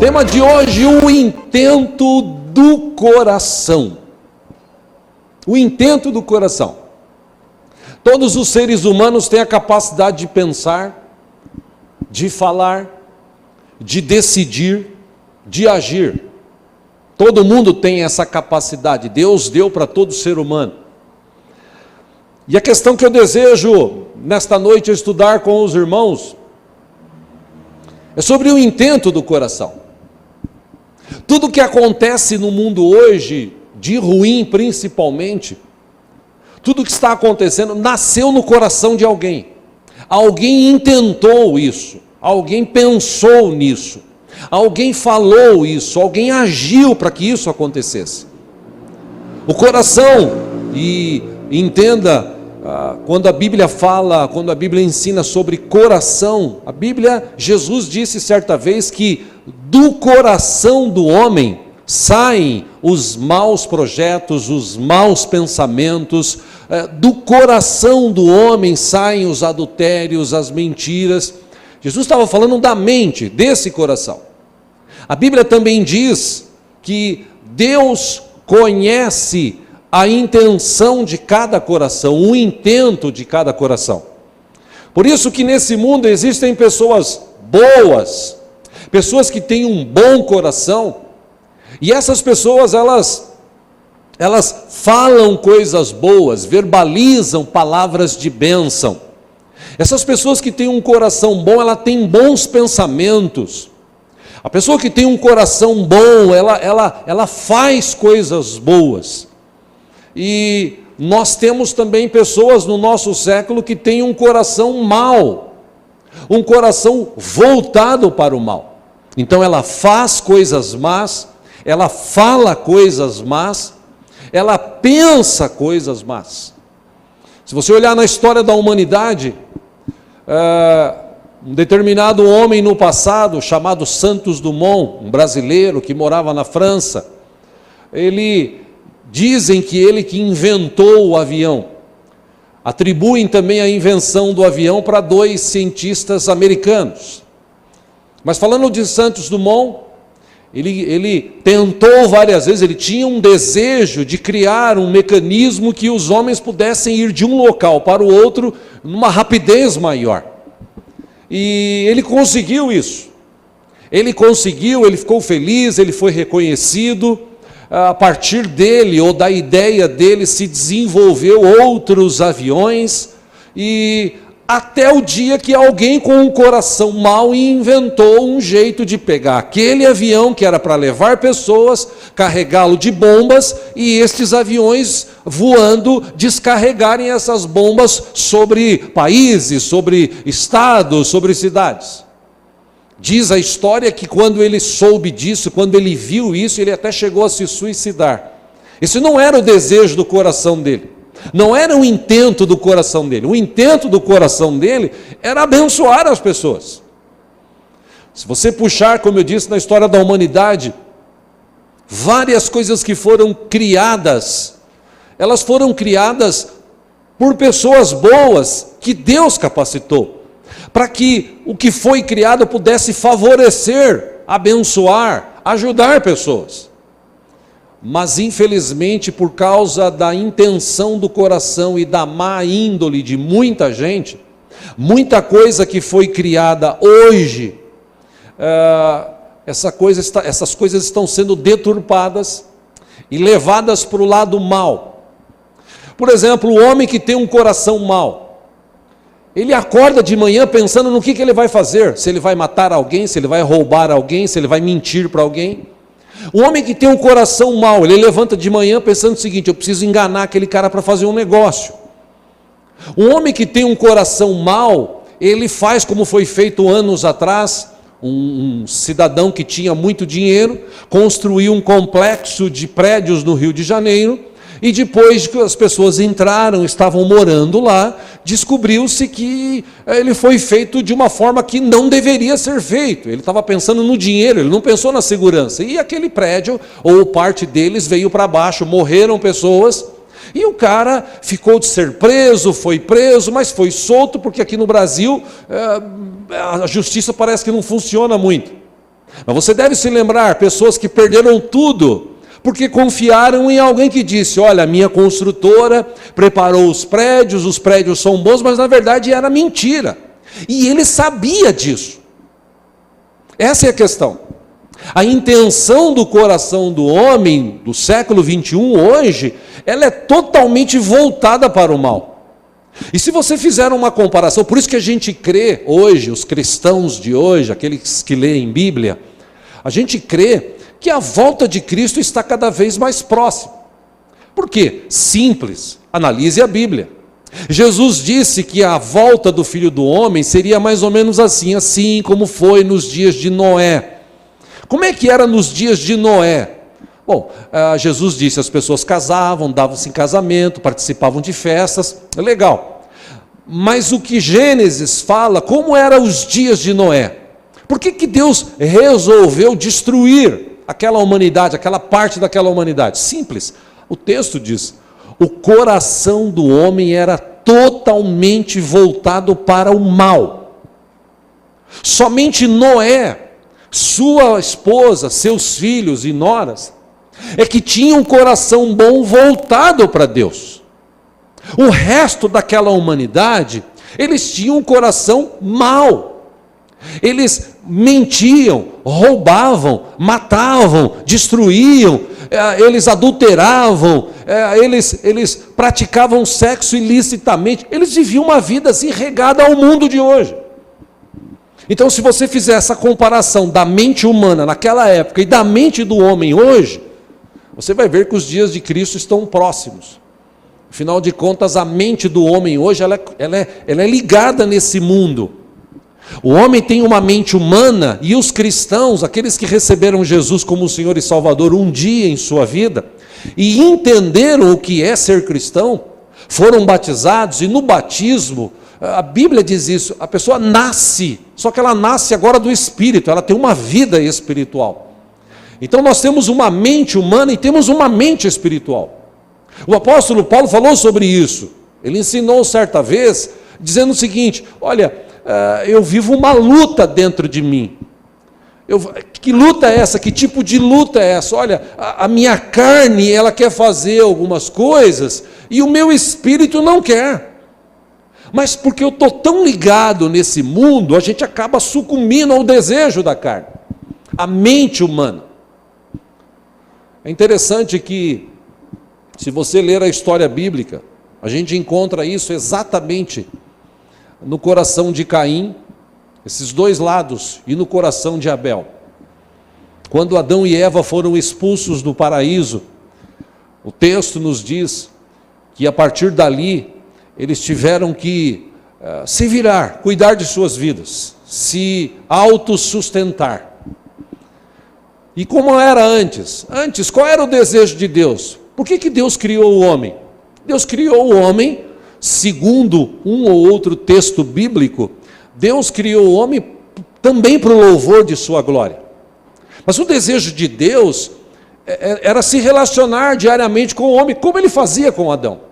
Tema de hoje, o intento do coração. O intento do coração. Todos os seres humanos têm a capacidade de pensar, de falar, de decidir, de agir. Todo mundo tem essa capacidade, Deus deu para todo ser humano. E a questão que eu desejo nesta noite estudar com os irmãos é sobre o intento do coração. Tudo que acontece no mundo hoje, de ruim principalmente, tudo que está acontecendo nasceu no coração de alguém. Alguém intentou isso, alguém pensou nisso, alguém falou isso, alguém agiu para que isso acontecesse. O coração, e entenda, quando a Bíblia fala, quando a Bíblia ensina sobre coração, Jesus disse certa vez que do coração do homem saem os maus projetos, os maus pensamentos, do coração do homem saem os adultérios, as mentiras. Jesus estava falando da mente, desse coração. A Bíblia também diz que Deus conhece a intenção de cada coração, o intento de cada coração. Por isso que nesse mundo existem pessoas boas, pessoas que têm um bom coração, e essas pessoas, elas falam coisas boas, verbalizam palavras de bênção. Essas pessoas que têm um coração bom, ela tem bons pensamentos. A pessoa que tem um coração bom, ela faz coisas boas. E nós temos também pessoas no nosso século que têm um coração mau, um coração voltado para o mal. Então ela faz coisas más, ela fala coisas más, ela pensa coisas más. Se você olhar na história da humanidade, um determinado homem no passado, chamado Santos Dumont, um brasileiro que morava na França, dizem que ele que inventou o avião. Atribuem também a invenção do avião para 2 cientistas americanos. Mas falando de Santos Dumont, ele tentou várias vezes, ele tinha um desejo de criar um mecanismo que os homens pudessem ir de um local para o outro numa rapidez maior. E ele conseguiu isso. Ele conseguiu, ele ficou feliz, ele foi reconhecido. A partir dele, ou da ideia dele, se desenvolveu outros aviões, e até o dia que alguém com um coração mau inventou um jeito de pegar aquele avião que era para levar pessoas, carregá-lo de bombas, e estes aviões voando, descarregarem essas bombas sobre países, sobre estados, sobre cidades. Diz a história que quando ele soube disso, quando ele viu isso, ele até chegou a se suicidar. Isso não era o desejo do coração dele, não era o intento do coração dele. O intento do coração dele era abençoar as pessoas. Se você puxar, como eu disse, na história da humanidade, várias coisas que foram criadas, elas foram criadas por pessoas boas que Deus capacitou, para que o que foi criado pudesse favorecer, abençoar, ajudar pessoas. Mas infelizmente, por causa da intenção do coração e da má índole de muita gente, muita coisa que foi criada hoje, essas coisas estão sendo deturpadas e levadas para o lado mal. Por exemplo, o homem que tem um coração mau, ele acorda de manhã pensando no que ele vai fazer, se ele vai matar alguém, se ele vai roubar alguém, se ele vai mentir para alguém. O homem que tem um coração mau, ele levanta de manhã pensando o seguinte: eu preciso enganar aquele cara para fazer um negócio. O homem que tem um coração mau, ele faz como foi feito anos atrás. Um cidadão que tinha muito dinheiro, construiu um complexo de prédios no Rio de Janeiro, e depois que as pessoas entraram, estavam morando lá, descobriu-se que ele foi feito de uma forma que não deveria ser feito. Ele estava pensando no dinheiro, ele não pensou na segurança. E aquele prédio, ou parte deles, veio para baixo, morreram pessoas, e o cara ficou de ser preso, foi preso, mas foi solto, porque aqui no Brasil a justiça parece que não funciona muito. Mas você deve se lembrar, pessoas que perderam tudo, porque confiaram em alguém que disse, olha, a minha construtora preparou os prédios são bons, mas na verdade era mentira. E ele sabia disso. Essa é a questão. A intenção do coração do homem do século 21 hoje, ela é totalmente voltada para o mal. E se você fizer uma comparação, por isso que a gente crê hoje, os cristãos de hoje, aqueles que leem Bíblia, a gente crê que a volta de Cristo está cada vez mais próxima. Por quê? Simples, analise a Bíblia. Jesus disse que a volta do Filho do Homem seria mais ou menos assim como foi nos dias de Noé. Como é que era nos dias de Noé? Bom, Jesus disse, as pessoas casavam, davam-se em casamento, participavam de festas, legal. Mas o que Gênesis fala, como eram os dias de Noé? Por que Deus resolveu destruir aquela humanidade, aquela parte daquela humanidade? Simples, o texto diz, o coração do homem era totalmente voltado para o mal. Somente Noé, sua esposa, seus filhos e noras, é que tinha um coração bom voltado para Deus. O resto daquela humanidade, eles tinham um coração mau. Eles mentiam, roubavam, matavam, destruíam, eles adulteravam, eles praticavam sexo ilicitamente. Eles viviam uma vida assim regada ao mundo de hoje. Então, se você fizer essa comparação da mente humana naquela época e da mente do homem hoje, você vai ver que os dias de Cristo estão próximos. Afinal de contas, a mente do homem hoje ela é ligada nesse mundo. O homem tem uma mente humana e os cristãos, aqueles que receberam Jesus como Senhor e Salvador um dia em sua vida e entenderam o que é ser cristão, foram batizados e no batismo, a Bíblia diz isso, a pessoa nasce, só que ela nasce agora do Espírito, ela tem uma vida espiritual. Então nós temos uma mente humana e temos uma mente espiritual. O apóstolo Paulo falou sobre isso. Ele ensinou certa vez, dizendo o seguinte, olha, eu vivo uma luta dentro de mim. Que luta é essa? Que tipo de luta é essa? Olha, a minha carne, ela quer fazer algumas coisas e o meu espírito não quer. Mas porque eu estou tão ligado nesse mundo, a gente acaba sucumbindo ao desejo da carne. A mente humana. É interessante que, se você ler a história bíblica, a gente encontra isso exatamente no coração de Caim, esses dois lados, e no coração de Abel. Quando Adão e Eva foram expulsos do paraíso, o texto nos diz que a partir dali, eles tiveram que se virar, cuidar de suas vidas, se autossustentar. E como era antes? Antes, qual era o desejo de Deus? Por que Deus criou o homem? Deus criou o homem, segundo um ou outro texto bíblico, Deus criou o homem também para o louvor de sua glória. Mas o desejo de Deus era se relacionar diariamente com o homem, como ele fazia com Adão.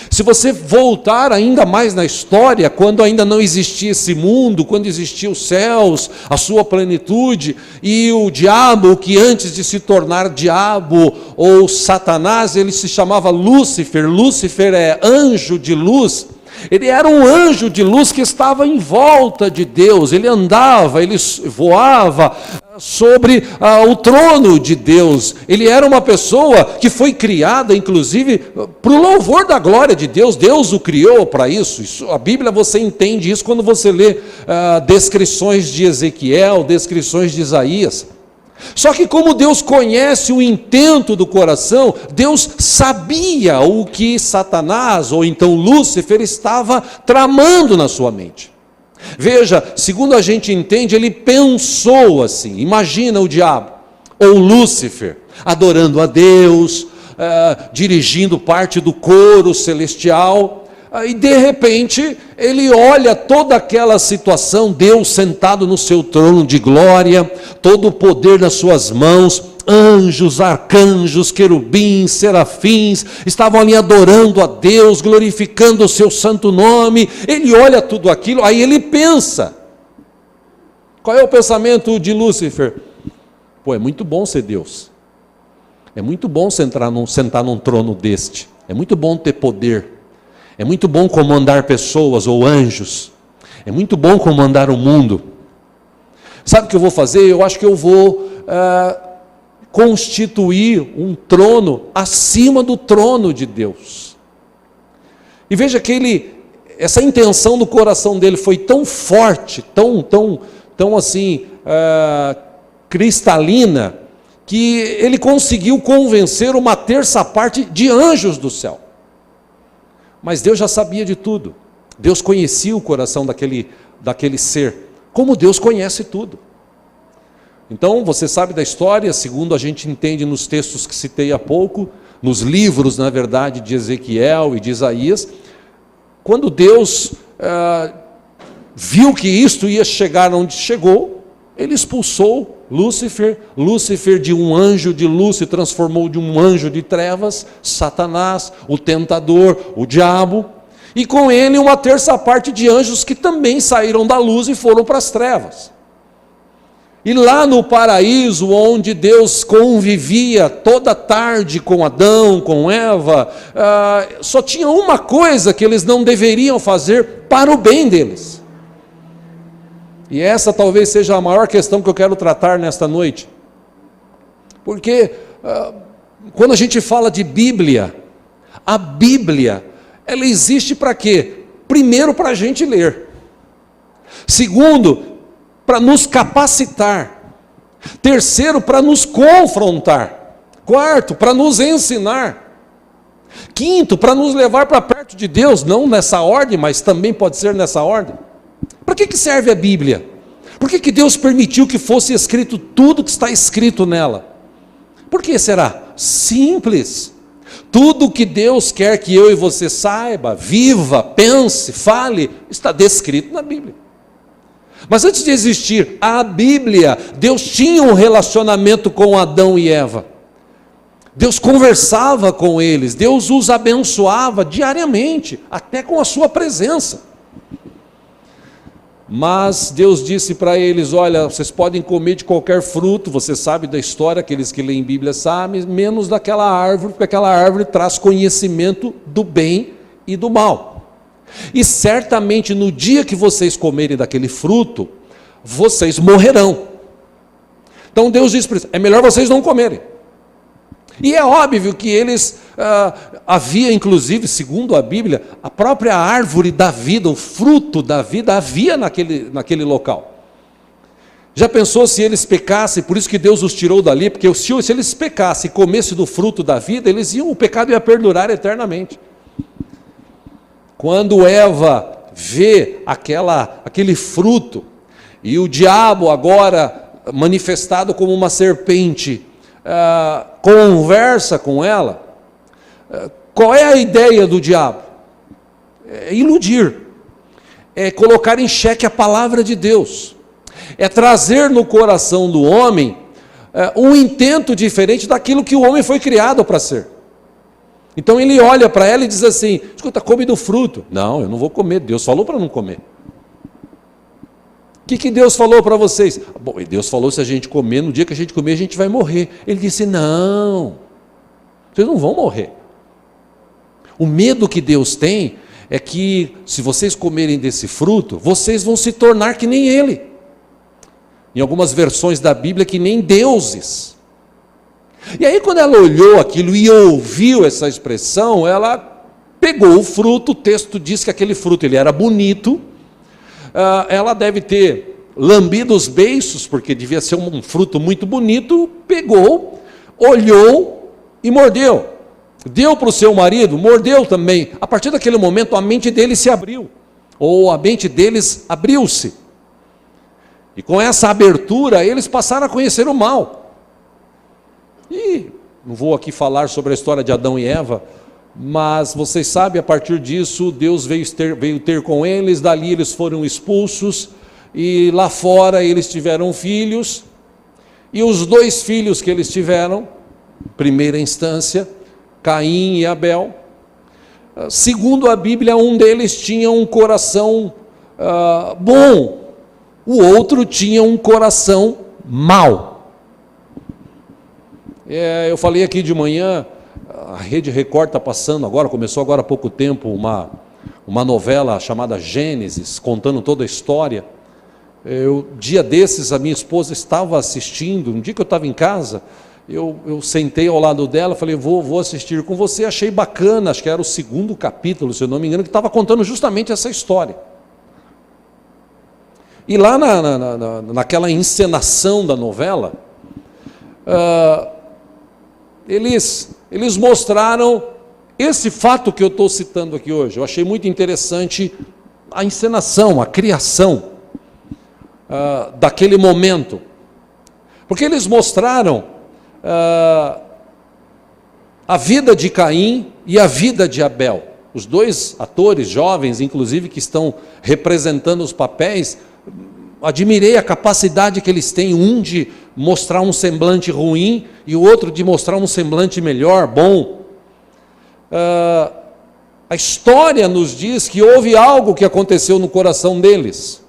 Se você voltar ainda mais na história, quando ainda não existia esse mundo, quando existiam os céus, a sua plenitude, e o diabo, que antes de se tornar diabo ou Satanás, ele se chamava Lúcifer. Lúcifer é anjo de luz. Ele era um anjo de luz que estava em volta de Deus, ele andava, ele voava sobre o trono de Deus. Ele era uma pessoa que foi criada, inclusive, para o louvor da glória de Deus. Deus o criou para isso. A Bíblia, você entende isso quando você lê descrições de Ezequiel, descrições de Isaías. Só que como Deus conhece o intento do coração, Deus sabia o que Satanás, ou então Lúcifer, estava tramando na sua mente. Veja, segundo a gente entende, ele pensou assim, imagina o diabo, ou Lúcifer, adorando a Deus, dirigindo parte do coro celestial, e de repente ele olha toda aquela situação, Deus sentado no seu trono de glória, todo o poder nas suas mãos, anjos, arcanjos, querubins, serafins, estavam ali adorando a Deus, glorificando o seu santo nome. Ele olha tudo aquilo, aí ele pensa. Qual é o pensamento de Lúcifer? Pô, é muito bom ser Deus. É muito bom sentar num trono deste. É muito bom ter poder. É muito bom comandar pessoas ou anjos. É muito bom comandar o mundo. Sabe o que eu vou fazer? Eu acho que eu vou constituir um trono acima do trono de Deus. E veja que essa intenção do coração dele foi tão forte, tão assim, cristalina, que ele conseguiu convencer uma terça parte de anjos do céu. Mas Deus já sabia de tudo. Deus conhecia o coração daquele ser, como Deus conhece tudo. Então, você sabe da história, segundo a gente entende nos textos que citei há pouco, nos livros, na verdade, de Ezequiel e de Isaías, quando Deus viu que isto ia chegar onde chegou, ele expulsou Lúcifer. Lúcifer, de um anjo de luz, se transformou de um anjo de trevas, Satanás, o tentador, o diabo, e com ele uma terça parte de anjos que também saíram da luz e foram para as trevas. E lá no paraíso, onde Deus convivia toda tarde com Adão, com Eva, só tinha uma coisa que eles não deveriam fazer para o bem deles. E essa talvez seja a maior questão que eu quero tratar nesta noite. Porque quando a gente fala de Bíblia, a Bíblia, ela existe para quê? Primeiro, para a gente ler. Segundo, para nos capacitar. Terceiro, para nos confrontar. Quarto, para nos ensinar. Quinto, para nos levar para perto de Deus, não nessa ordem, mas também pode ser nessa ordem. Para que serve a Bíblia? Por que Deus permitiu que fosse escrito tudo que está escrito nela? Por que será? Simples. Tudo que Deus quer que eu e você saiba, viva, pense, fale, está descrito na Bíblia. Mas antes de existir a Bíblia, Deus tinha um relacionamento com Adão e Eva. Deus conversava com eles, Deus os abençoava diariamente, até com a sua presença. Mas Deus disse para eles: olha, vocês podem comer de qualquer fruto, você sabe da história, aqueles que leem Bíblia sabem, menos daquela árvore, porque aquela árvore traz conhecimento do bem e do mal. E certamente no dia que vocês comerem daquele fruto, vocês morrerão. Então Deus disse para eles: é melhor vocês não comerem. E é óbvio que eles, havia inclusive, segundo a Bíblia, a própria árvore da vida, o fruto da vida, havia naquele local. Já pensou se eles pecassem, por isso que Deus os tirou dali, porque se eles pecassem e comessem do fruto da vida, o pecado ia perdurar eternamente. Quando Eva vê aquele fruto, e o diabo agora manifestado como uma serpente, conversa com ela, qual é a ideia do diabo? É iludir, é colocar em xeque a palavra de Deus, é trazer no coração do homem um intento diferente daquilo que o homem foi criado para ser. Então ele olha para ela e diz assim: escuta, come do fruto. Não, eu não vou comer, Deus falou para não comer. O que Deus falou para vocês? Bom, Deus falou: se a gente comer, no dia que a gente comer, a gente vai morrer. Ele disse: não, vocês não vão morrer. O medo que Deus tem é que, se vocês comerem desse fruto, vocês vão se tornar que nem Ele. Em algumas versões da Bíblia, que nem deuses. E aí, quando ela olhou aquilo e ouviu essa expressão, ela pegou o fruto. O texto diz que aquele fruto ele era bonito. Ela deve ter lambido os beiços, porque devia ser um fruto muito bonito. Pegou, olhou e mordeu. Deu para o seu marido, mordeu também. A partir daquele momento, a mente dele se abriu, ou a mente deles abriu-se. E com essa abertura, eles passaram a conhecer o mal. E não vou aqui falar sobre a história de Adão e Eva, mas vocês sabem, a partir disso, Deus veio ter com eles, dali eles foram expulsos, e lá fora eles tiveram filhos, e os 2 filhos que eles tiveram, primeira instância, Caim e Abel, segundo a Bíblia, um deles tinha um coração bom, o outro tinha um coração mau. Eu falei aqui de manhã, a Rede Record está passando agora, começou agora há pouco tempo, uma novela chamada Gênesis, contando toda a história. Dia desses, a minha esposa estava assistindo, um dia que eu estava em casa, eu sentei ao lado dela, falei, vou assistir com você, achei bacana, acho que era o 2º capítulo, se eu não me engano, que estava contando justamente essa história. E lá naquela encenação da novela, eles mostraram esse fato que eu estou citando aqui hoje. Eu achei muito interessante a encenação, a criação daquele momento. Porque eles mostraram a vida de Caim e a vida de Abel. Os dois atores jovens, inclusive, que estão representando os papéis, admirei a capacidade que eles têm, um de mostrar um semblante ruim e o outro de mostrar um semblante melhor, bom. A história nos diz que houve algo que aconteceu no coração deles.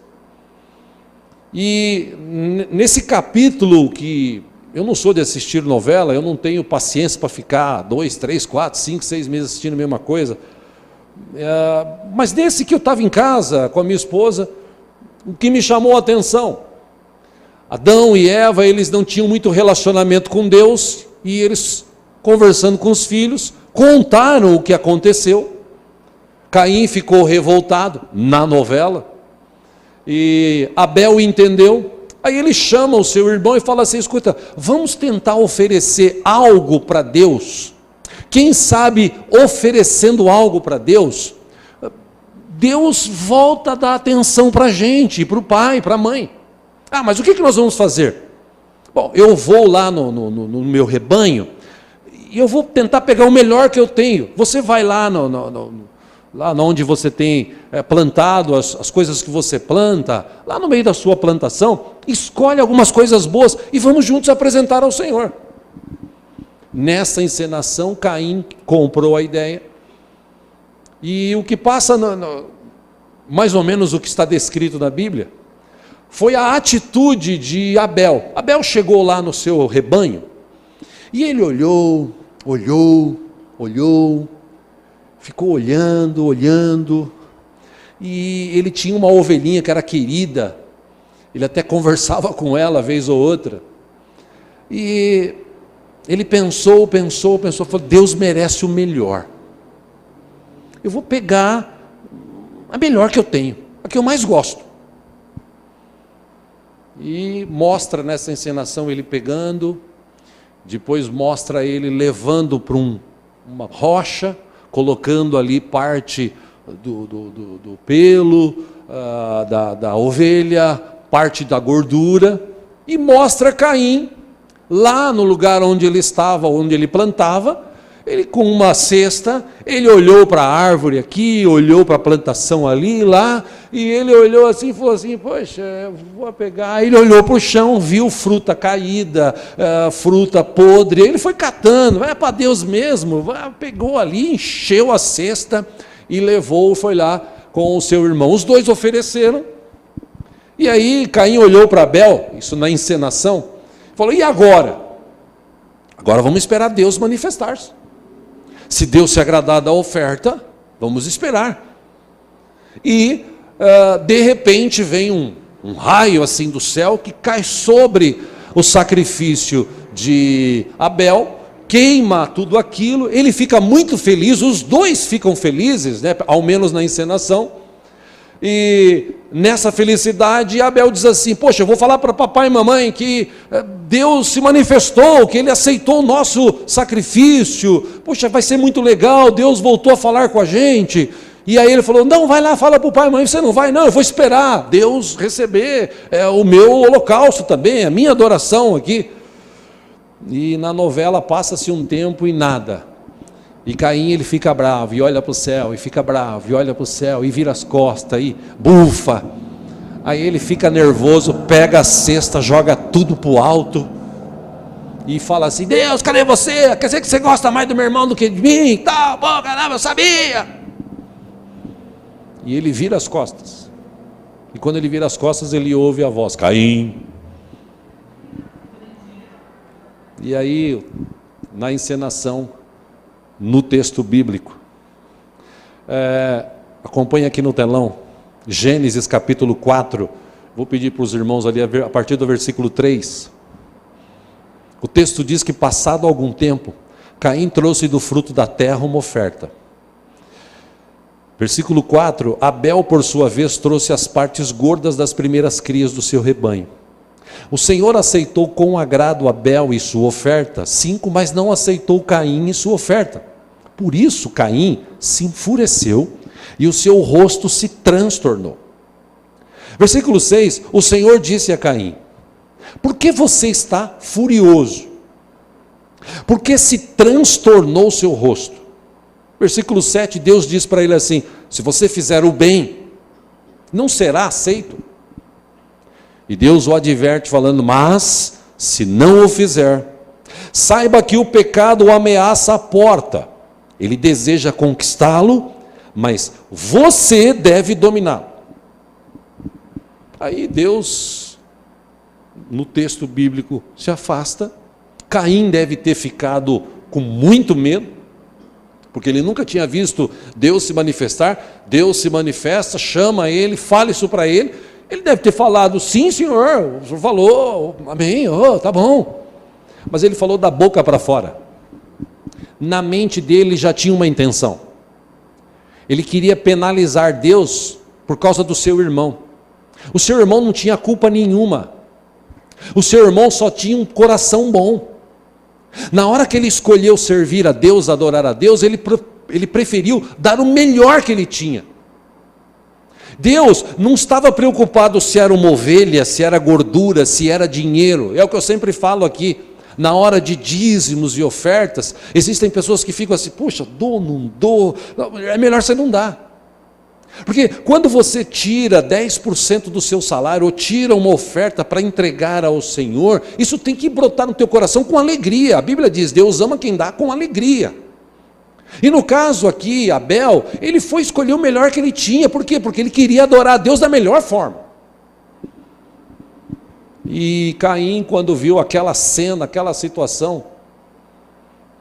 E nesse capítulo, que eu não sou de assistir novela, eu não tenho paciência para ficar 2, 3, 4, 5, 6 meses assistindo a mesma coisa, mas nesse que eu estava em casa com a minha esposa, o que me chamou a atenção, Adão e Eva, eles não tinham muito relacionamento com Deus, e eles, conversando com os filhos, contaram o que aconteceu. Caim ficou revoltado, na novela, e Abel entendeu. Aí ele chama o seu irmão e fala assim, escuta, vamos tentar oferecer algo para Deus. Quem sabe, oferecendo algo para Deus, Deus volta a dar atenção para a gente, para o pai, para a mãe. Mas o que nós vamos fazer? Bom, eu vou lá no meu rebanho, e eu vou tentar pegar o melhor que eu tenho. Você vai lá lá onde você tem plantado as coisas que você planta, lá no meio da sua plantação, escolhe algumas coisas boas e vamos juntos apresentar ao Senhor. Nessa encenação, Caim comprou a ideia, e o que passa, mais ou menos o que está descrito na Bíblia, foi a atitude de Abel. Abel chegou lá no seu rebanho, e ele olhou, ficou olhando, e ele tinha uma ovelhinha que era querida, ele até conversava com ela vez ou outra, e ele pensou, falou, Deus merece o melhor, eu vou pegar a melhor que eu tenho, a que eu mais gosto. E mostra nessa encenação ele pegando, depois mostra ele levando para uma rocha, colocando ali parte do pelo, da ovelha, parte da gordura, e mostra Caim, lá no lugar onde ele estava, onde ele plantava, ele com uma cesta, ele olhou para a árvore aqui, olhou para a plantação ali, lá, e ele olhou assim e falou assim, poxa, eu vou pegar. Ele olhou para o chão, viu fruta caída, fruta podre, ele foi catando, vai para Deus mesmo, pegou ali, encheu a cesta e levou, foi lá com o seu irmão. Os dois ofereceram, e aí Caim olhou para Abel, isso na encenação, falou, e agora? Agora vamos esperar Deus manifestar-se. Se Deus se agradar da oferta, vamos esperar. E, de repente, vem um raio assim do céu, que cai sobre o sacrifício de Abel, queima tudo aquilo, ele fica muito feliz, os dois ficam felizes, né, ao menos na encenação, e nessa felicidade, Abel diz assim, poxa, eu vou falar para papai e mamãe que Deus se manifestou, que Ele aceitou o nosso sacrifício, poxa, vai ser muito legal, Deus voltou a falar com a gente. E aí ele falou, não, vai lá, fala para o pai e mãe, você não vai? Não, eu vou esperar Deus receber o meu holocausto também, a minha adoração aqui. E na novela passa-se um tempo e nada. E Caim, ele fica bravo, e olha para o céu, e fica bravo, e olha para o céu, e vira as costas, e bufa. Aí ele fica nervoso, pega a cesta, joga tudo para o alto, e fala assim, Deus, cadê você? Quer dizer que você gosta mais do meu irmão do que de mim? Tá, bom, caramba, eu sabia. E ele vira as costas. E quando ele vira as costas, ele ouve a voz, Caim. E aí, na encenação, no texto bíblico, acompanha aqui no telão, Gênesis capítulo 4, vou pedir para os irmãos ali, a partir do versículo 3, o texto diz que passado algum tempo, Caim trouxe do fruto da terra uma oferta. Versículo 4, Abel por sua vez trouxe as partes gordas das primeiras crias do seu rebanho. O Senhor aceitou com agrado Abel e sua oferta, 5, mas não aceitou Caim e sua oferta. Por isso Caim se enfureceu e o seu rosto se transtornou. Versículo 6, o Senhor disse a Caim: por que você está furioso? Por que se transtornou o seu rosto? Versículo 7, Deus diz para ele assim: se você fizer o bem, não será aceito. E Deus o adverte falando: mas se não o fizer, saiba que o pecado o ameaça à porta. Ele deseja conquistá-lo, mas você deve dominá-lo. Aí Deus, no texto bíblico, se afasta. Caim deve ter ficado com muito medo, porque ele nunca tinha visto Deus se manifestar. Deus se manifesta, chama ele, fala isso para ele. Ele deve ter falado: sim, Senhor, o Senhor falou, amém, tá bom. Mas ele falou da boca para fora. Na mente dele já tinha uma intenção. Ele queria penalizar Deus por causa do seu irmão. O seu irmão não tinha culpa nenhuma. O seu irmão só tinha um coração bom. Na hora que ele escolheu servir a Deus, adorar a Deus, ele preferiu dar o melhor que ele tinha. Deus não estava preocupado se era uma ovelha, se era gordura, se era dinheiro. É o que eu sempre falo aqui. Na hora de dízimos e ofertas, existem pessoas que ficam assim: puxa, dou, não dou, é melhor você não dar. Porque quando você tira 10% do seu salário, ou tira uma oferta para entregar ao Senhor, isso tem que brotar no teu coração com alegria. A Bíblia diz: Deus ama quem dá com alegria. E no caso aqui, Abel, ele foi escolher o melhor que ele tinha. Por quê? Porque ele queria adorar a Deus da melhor forma. E Caim, quando viu aquela cena, aquela situação,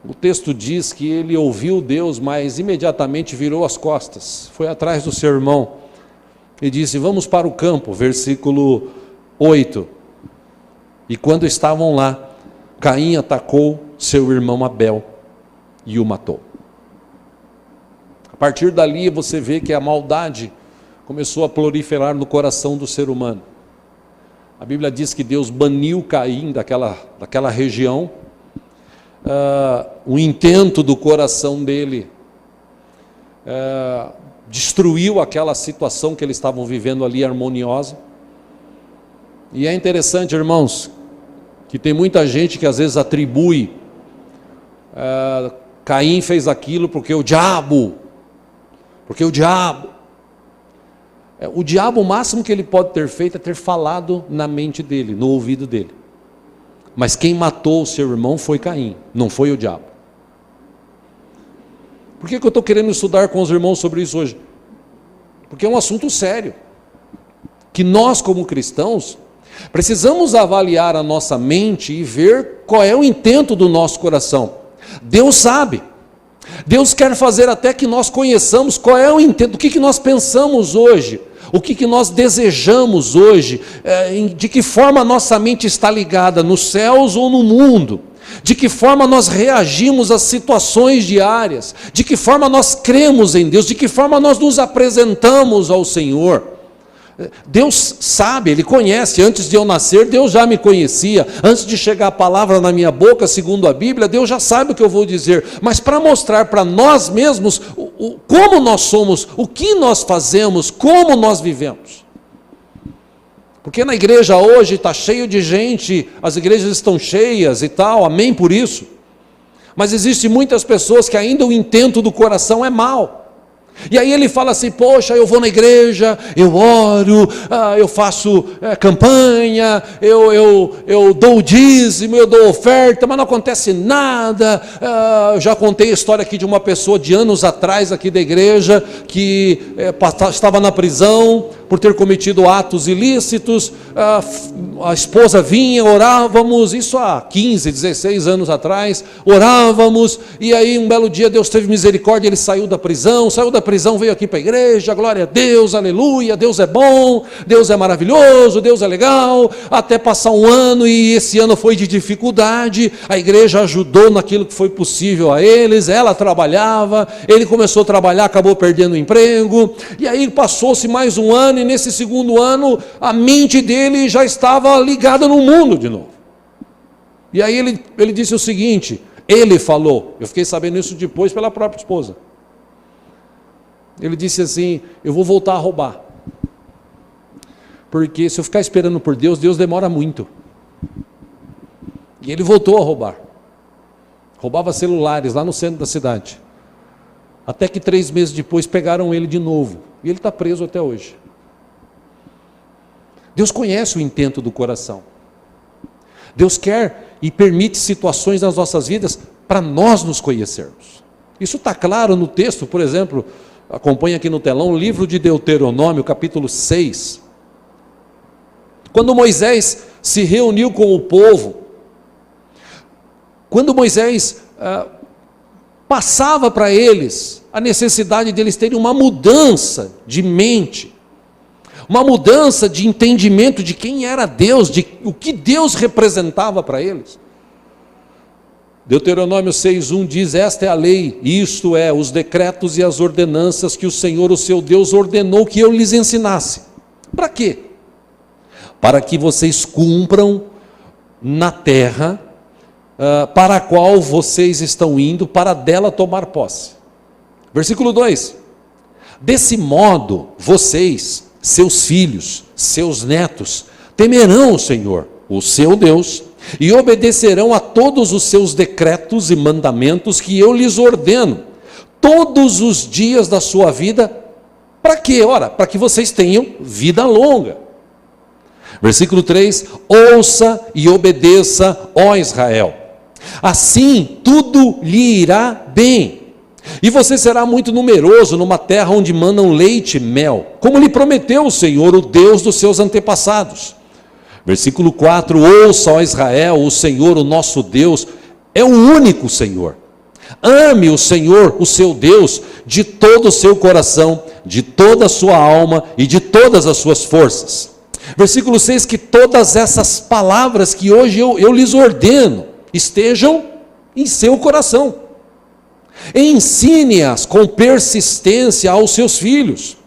o texto diz que ele ouviu Deus, mas imediatamente virou as costas, foi atrás do seu irmão e disse: vamos para o campo. Versículo 8, e quando estavam lá, Caim atacou seu irmão Abel e o matou. A partir dali você vê que a maldade começou a proliferar no coração do ser humano. A Bíblia diz que Deus baniu Caim daquela região. O intento do coração dele destruiu aquela situação que eles estavam vivendo ali harmoniosa. E é interessante, irmãos, que tem muita gente que às vezes atribui Caim fez aquilo porque o diabo, o máximo que ele pode ter feito é ter falado na mente dele, no ouvido dele. Mas quem matou o seu irmão foi Caim, não foi o diabo. Por que eu estou querendo estudar com os irmãos sobre isso hoje? Porque é um assunto sério, que nós como cristãos precisamos avaliar a nossa mente e ver qual é o intento do nosso coração. Deus sabe. Deus quer fazer até que nós conheçamos qual é o intento, o que nós pensamos hoje, o que nós desejamos hoje, de que forma a nossa mente está ligada, nos céus ou no mundo, de que forma nós reagimos às situações diárias, de que forma nós cremos em Deus, de que forma nós nos apresentamos ao Senhor. Deus sabe, Ele conhece. Antes de eu nascer, Deus já me conhecia. Antes de chegar a palavra na minha boca, segundo a Bíblia, Deus já sabe o que eu vou dizer. Mas para mostrar para nós mesmos como nós somos, o que nós fazemos, como nós vivemos. Porque na igreja hoje está cheio de gente, as igrejas estão cheias e tal, amém por isso. Mas existem muitas pessoas que ainda o intento do coração é mau. E aí ele fala assim, poxa, eu vou na igreja, eu oro, eu faço campanha, eu dou o dízimo, eu dou oferta, mas não acontece nada. Eu já contei a história aqui de uma pessoa de anos atrás aqui da igreja, que estava na prisão por ter cometido atos ilícitos. A esposa vinha, orávamos, isso há 15, 16 anos atrás, orávamos, e aí um belo dia Deus teve misericórdia, ele saiu da prisão, veio aqui para a igreja, glória a Deus, aleluia, Deus é bom, Deus é maravilhoso, Deus é legal, até passar um ano, e esse ano foi de dificuldade, a igreja ajudou naquilo que foi possível a eles, ela trabalhava, ele começou a trabalhar, acabou perdendo o emprego, e aí passou-se mais um ano, e nesse segundo ano, a mente dele já estava ligada no mundo de novo. E aí ele disse o seguinte, ele falou, eu fiquei sabendo isso depois pela própria esposa, ele disse assim, eu vou voltar a roubar, porque se eu ficar esperando por Deus, Deus demora muito. E ele voltou a roubar, roubava celulares lá no centro da cidade, até que 3 meses depois pegaram ele de novo, e ele está preso até hoje. Deus conhece o intento do coração, Deus quer e permite situações nas nossas vidas para nós nos conhecermos. Isso está claro no texto, por exemplo, acompanha aqui no telão o livro de Deuteronômio, capítulo 6. Quando Moisés se reuniu com o povo, quando Moisés passava para eles a necessidade de eles terem uma mudança de mente, uma mudança de entendimento de quem era Deus, de o que Deus representava para eles. Deuteronômio 6:1 diz, esta é a lei, isto é, os decretos e as ordenanças que o Senhor, o seu Deus, ordenou que eu lhes ensinasse. Para quê? Para que vocês cumpram na terra para a qual vocês estão indo, para dela tomar posse. Versículo 2, desse modo vocês, seus filhos, seus netos, temerão o Senhor, o seu Deus, e obedecerão a todos os seus decretos e mandamentos que eu lhes ordeno, todos os dias da sua vida. Para quê? Ora, para que vocês tenham vida longa. Versículo 3, ouça e obedeça, ó Israel, assim tudo lhe irá bem, e você será muito numeroso numa terra onde manam leite e mel, como lhe prometeu o Senhor, o Deus dos seus antepassados. Versículo 4, ouça, ó Israel, o Senhor, o nosso Deus, é o único Senhor. Ame o Senhor, o seu Deus, de todo o seu coração, de toda a sua alma e de todas as suas forças. Versículo 6, que todas essas palavras que hoje eu lhes ordeno, estejam em seu coração. Ensine-as com persistência aos seus filhos.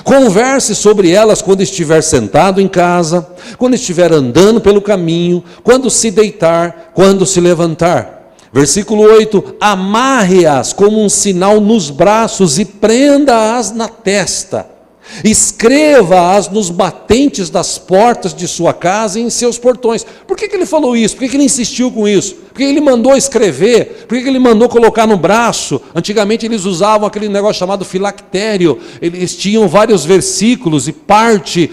Converse sobre elas quando estiver sentado em casa, quando estiver andando pelo caminho, quando se deitar, quando se levantar. Versículo 8, amarre-as como um sinal nos braços e prenda-as na testa. Escreva-as nos batentes das portas de sua casa e em seus portões. Por que ele falou isso? Por que ele insistiu com isso? Por que ele mandou escrever? Por que ele mandou colocar no braço? Antigamente eles usavam aquele negócio chamado filactério. Eles tinham vários versículos e parte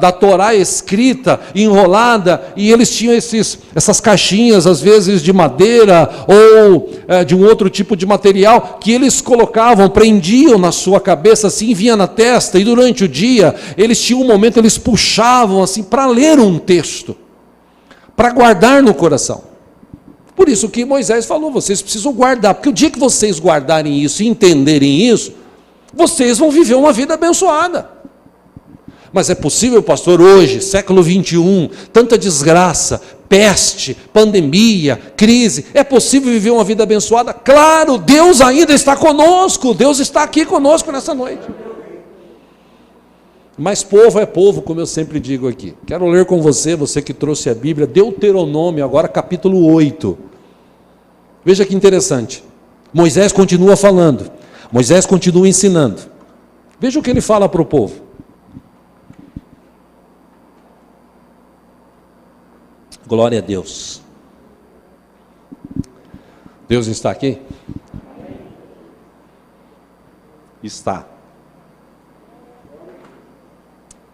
da Torá escrita, enrolada, e eles tinham essas caixinhas, às vezes de madeira ou de um outro tipo de material, que eles colocavam, prendiam na sua cabeça assim, vinha na testa, e durante o dia, eles tinham um momento, eles puxavam assim, para ler um texto, para guardar no coração. Por isso que Moisés falou, vocês precisam guardar, porque o dia que vocês guardarem isso e entenderem isso, vocês vão viver uma vida abençoada. Mas é possível, pastor, hoje, século 21, tanta desgraça, peste, pandemia, crise, é possível viver uma vida abençoada? Claro, Deus ainda está conosco, Deus está aqui conosco nessa noite. Mas povo é povo, como eu sempre digo aqui. Quero ler com você, você que trouxe a Bíblia, Deuteronômio, agora capítulo 8. Veja que interessante. Moisés continua falando, Moisés continua ensinando. Veja o que ele fala para o povo. Glória a Deus. Deus está aqui? Está.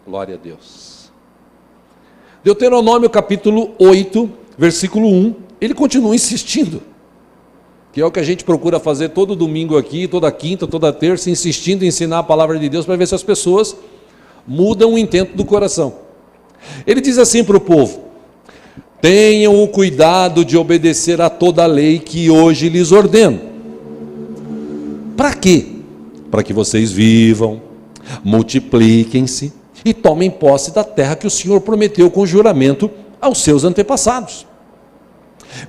Glória a Deus. Deuteronômio capítulo 8, versículo 1, ele continua insistindo, que é o que a gente procura fazer todo domingo aqui, toda quinta, toda terça, insistindo em ensinar a palavra de Deus para ver se as pessoas mudam o intento do coração. Ele diz assim para o povo: tenham o cuidado de obedecer a toda a lei que hoje lhes ordeno. Para quê? Para que vocês vivam, multipliquem-se e tomem posse da terra que o Senhor prometeu com juramento aos seus antepassados.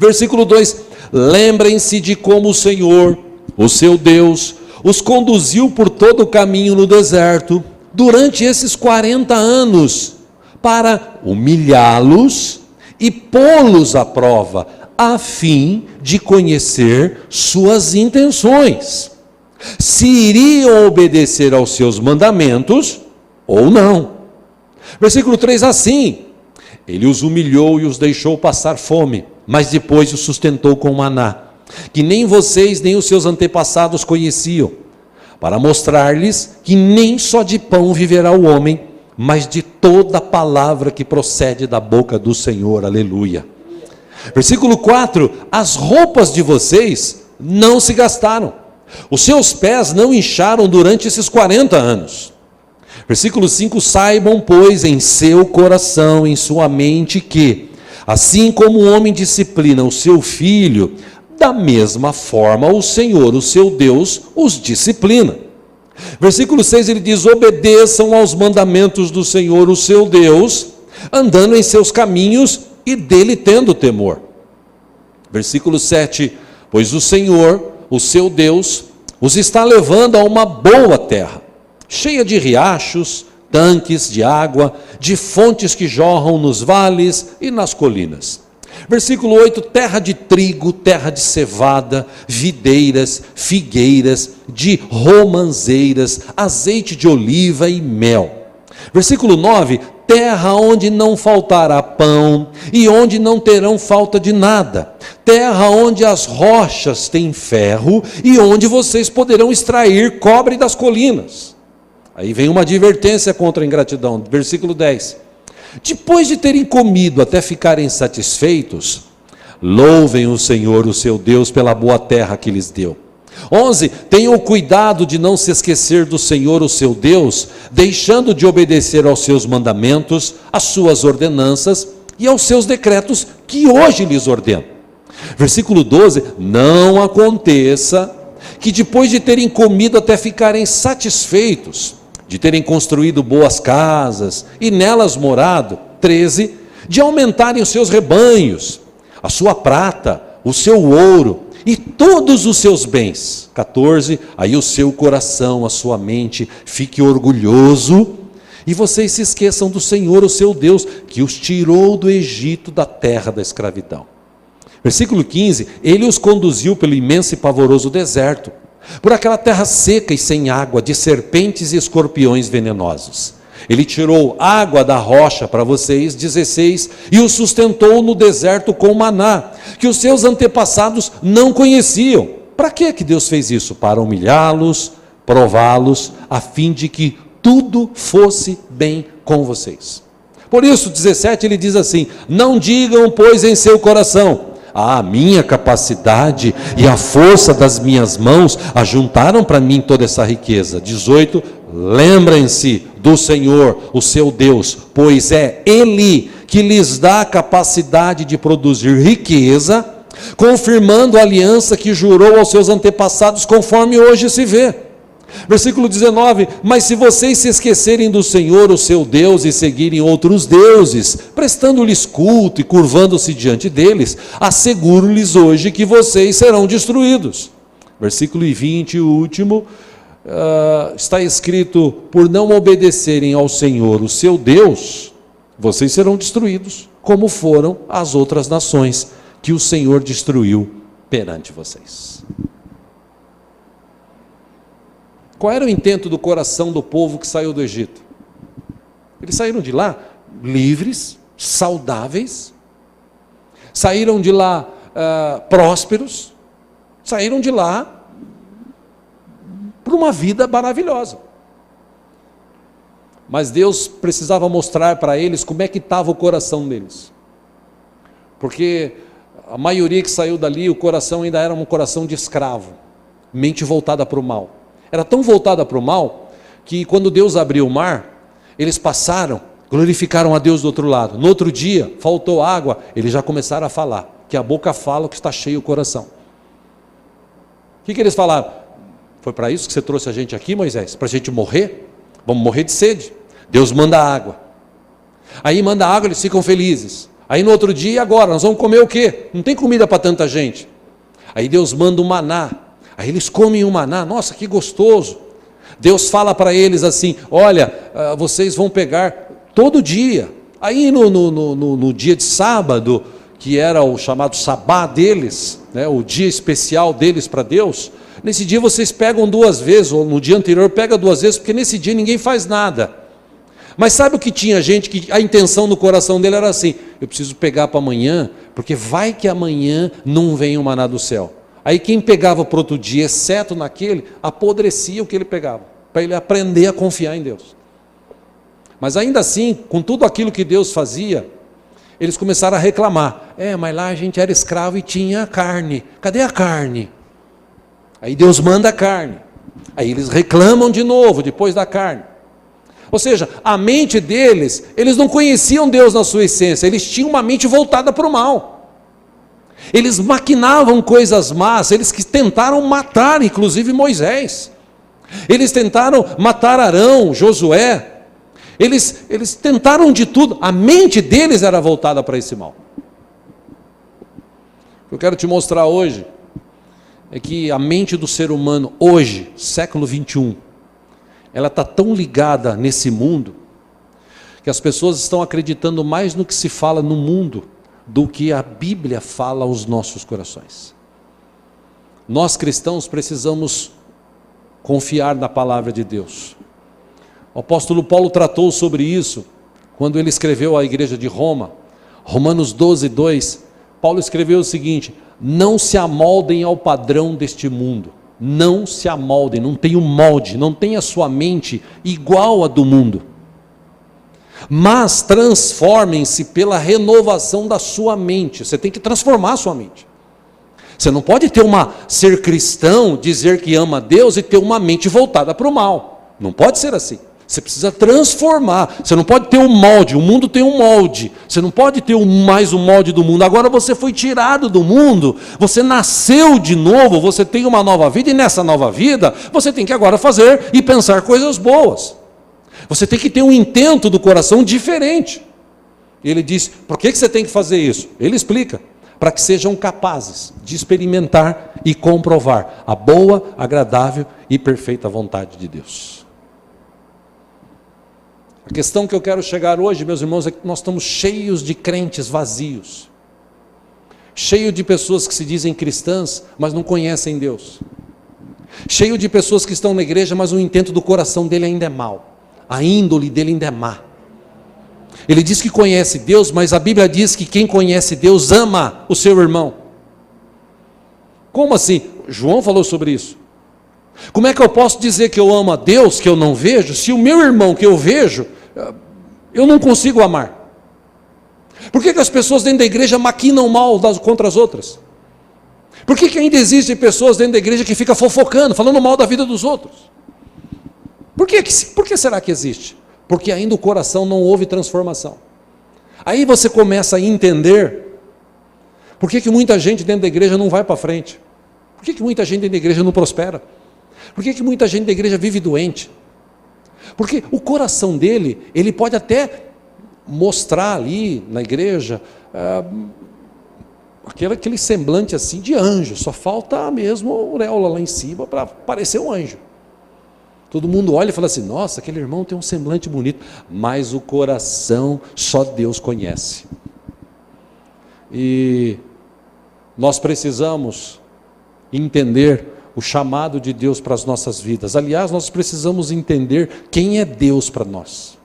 Versículo 2: lembrem-se de como o Senhor, o seu Deus, os conduziu por todo o caminho no deserto, durante esses 40 anos, para humilhá-los e pô-los à prova, a fim de conhecer suas intenções, se iriam obedecer aos seus mandamentos ou não. Versículo 3, assim: ele os humilhou e os deixou passar fome, mas depois os sustentou com maná, que nem vocês nem os seus antepassados conheciam, para mostrar-lhes que nem só de pão viverá o homem, mas de toda palavra que procede da boca do Senhor. Aleluia. Versículo 4: as roupas de vocês não se gastaram, os seus pés não incharam durante esses 40 anos. Versículo 5: saibam, pois, em seu coração, em sua mente, que, assim como o homem disciplina o seu filho, da mesma forma o Senhor, o seu Deus, os disciplina. Versículo 6, ele diz: obedeçam aos mandamentos do Senhor, o seu Deus, andando em seus caminhos e dele tendo temor. Versículo 7, pois o Senhor, o seu Deus, os está levando a uma boa terra, cheia de riachos, tanques de água, de fontes que jorram nos vales e nas colinas. Versículo 8, terra de trigo, terra de cevada, videiras, figueiras, de romanzeiras, azeite de oliva e mel. Versículo 9, terra onde não faltará pão e onde não terão falta de nada, terra onde as rochas têm ferro e onde vocês poderão extrair cobre das colinas. Aí vem uma advertência contra a ingratidão. Versículo 10, depois de terem comido até ficarem satisfeitos, louvem o Senhor, o seu Deus, pela boa terra que lhes deu. 11, tenham cuidado de não se esquecer do Senhor, o seu Deus, deixando de obedecer aos seus mandamentos, às suas ordenanças e aos seus decretos que hoje lhes ordeno. Versículo 12, não aconteça que depois de terem comido até ficarem satisfeitos, de terem construído boas casas e nelas morado, 13, de aumentarem os seus rebanhos, a sua prata, o seu ouro e todos os seus bens, 14, aí o seu coração, a sua mente fique orgulhoso e vocês se esqueçam do Senhor, o seu Deus, que os tirou do Egito, da terra da escravidão. Versículo 15, ele os conduziu pelo imenso e pavoroso deserto, por aquela terra seca e sem água, de serpentes e escorpiões venenosos. Ele tirou água da rocha para vocês, 16, e os sustentou no deserto com maná, que os seus antepassados não conheciam. Para que Deus fez isso? Para humilhá-los, prová-los, a fim de que tudo fosse bem com vocês. Por isso, 17, ele diz assim: não digam, pois, em seu coração: a minha capacidade e a força das minhas mãos ajuntaram para mim toda essa riqueza. 18, lembrem-se do Senhor, o seu Deus, pois é Ele que lhes dá a capacidade de produzir riqueza, confirmando a aliança que jurou aos seus antepassados, conforme hoje se vê. Versículo 19, mas se vocês se esquecerem do Senhor, o seu Deus, e seguirem outros deuses, prestando-lhes culto e curvando-se diante deles, asseguro-lhes hoje que vocês serão destruídos. Versículo 20, o último, está escrito: por não obedecerem ao Senhor, o seu Deus, vocês serão destruídos, como foram as outras nações que o Senhor destruiu perante vocês. Qual era o intento do coração do povo que saiu do Egito? Eles saíram de lá livres, saudáveis, saíram de lá prósperos, saíram de lá para uma vida maravilhosa. Mas Deus precisava mostrar para eles como é que estava o coração deles. Porque a maioria que saiu dali, o coração ainda era um coração de escravo, mente voltada para o mal. Era tão voltada para o mal, que quando Deus abriu o mar, eles passaram, glorificaram a Deus do outro lado. No outro dia, faltou água, eles já começaram a falar, que a boca fala o que está cheio o coração. O que eles falaram? Foi para isso que você trouxe a gente aqui, Moisés? Para a gente morrer? Vamos morrer de sede. Deus manda água. Aí manda água, eles ficam felizes. Aí no outro dia, agora, nós vamos comer o quê? Não tem comida para tanta gente. Aí Deus manda o maná. Aí eles comem o maná. Nossa, que gostoso. Deus fala para eles assim, olha, vocês vão pegar todo dia. Aí no dia de sábado, que era o chamado sabá deles, né, o dia especial deles para Deus, nesse dia vocês pegam 2 vezes, ou no dia anterior pega 2 vezes, porque nesse dia ninguém faz nada. Mas sabe o que tinha gente, que a intenção no coração dele era assim, eu preciso pegar para amanhã, porque vai que amanhã não vem o maná do céu. Aí quem pegava para outro dia, exceto naquele, apodrecia o que ele pegava, para ele aprender a confiar em Deus. Mas ainda assim, com tudo aquilo que Deus fazia, eles começaram a reclamar, mas lá a gente era escravo e tinha carne, cadê a carne? Aí Deus manda a carne, aí eles reclamam de novo, depois da carne. Ou seja, a mente deles, eles não conheciam Deus na sua essência, eles tinham uma mente voltada para o mal. Eles maquinavam coisas más, eles que tentaram matar, inclusive Moisés. Eles tentaram matar Arão, Josué. Eles tentaram de tudo, a mente deles era voltada para esse mal. O que eu quero te mostrar hoje é que a mente do ser humano hoje, século 21, ela está tão ligada nesse mundo, que as pessoas estão acreditando mais no que se fala no mundo, do que a Bíblia fala aos nossos corações. Nós cristãos precisamos confiar na palavra de Deus. O apóstolo Paulo tratou sobre isso, quando ele escreveu à igreja de Roma, Romanos 12, 2, Paulo escreveu o seguinte, não se amoldem ao padrão deste mundo. Não se amoldem, não tenham molde, não tenha sua mente igual a do mundo. Mas transformem-se pela renovação da sua mente. Você tem que transformar a sua mente. Você não pode ser cristão, dizer que ama a Deus e ter uma mente voltada para o mal. Não pode ser assim. Você precisa transformar. Você não pode ter um molde. O mundo tem um molde. Você não pode ter mais o molde do mundo. Agora você foi tirado do mundo. Você nasceu de novo. Você tem uma nova vida. E nessa nova vida, você tem que agora fazer e pensar coisas boas. Você tem que ter um intento do coração diferente. Ele diz, por que você tem que fazer isso? Ele explica. Para que sejam capazes de experimentar e comprovar a boa, agradável e perfeita vontade de Deus. A questão que eu quero chegar hoje, meus irmãos, é que nós estamos cheios de crentes vazios. Cheio de pessoas que se dizem cristãs, mas não conhecem Deus. Cheio de pessoas que estão na igreja, mas o intento do coração dele ainda é mau. A índole dele ainda é má. Ele diz que conhece Deus, mas a Bíblia diz que quem conhece Deus ama o seu irmão. Como assim? João falou sobre isso. Como é que eu posso dizer que eu amo a Deus, que eu não vejo, se o meu irmão que eu vejo, eu não consigo amar? Por que as pessoas dentro da igreja maquinam mal contra as outras? Por que ainda existem pessoas dentro da igreja que ficam fofocando, falando mal da vida dos outros? Por que será que existe? Porque ainda o coração não houve transformação. Aí você começa a entender por que muita gente dentro da igreja não vai para frente. Por que muita gente dentro da igreja não prospera? Por que muita gente da igreja vive doente? Porque o coração dele, ele pode até mostrar ali na igreja aquele semblante assim de anjo, só falta mesmo a auréola lá em cima para parecer um anjo. Todo mundo olha e fala assim, nossa, aquele irmão tem um semblante bonito, mas o coração só Deus conhece. E nós precisamos entender o chamado de Deus para as nossas vidas. Aliás, nós precisamos entender quem é Deus para nós.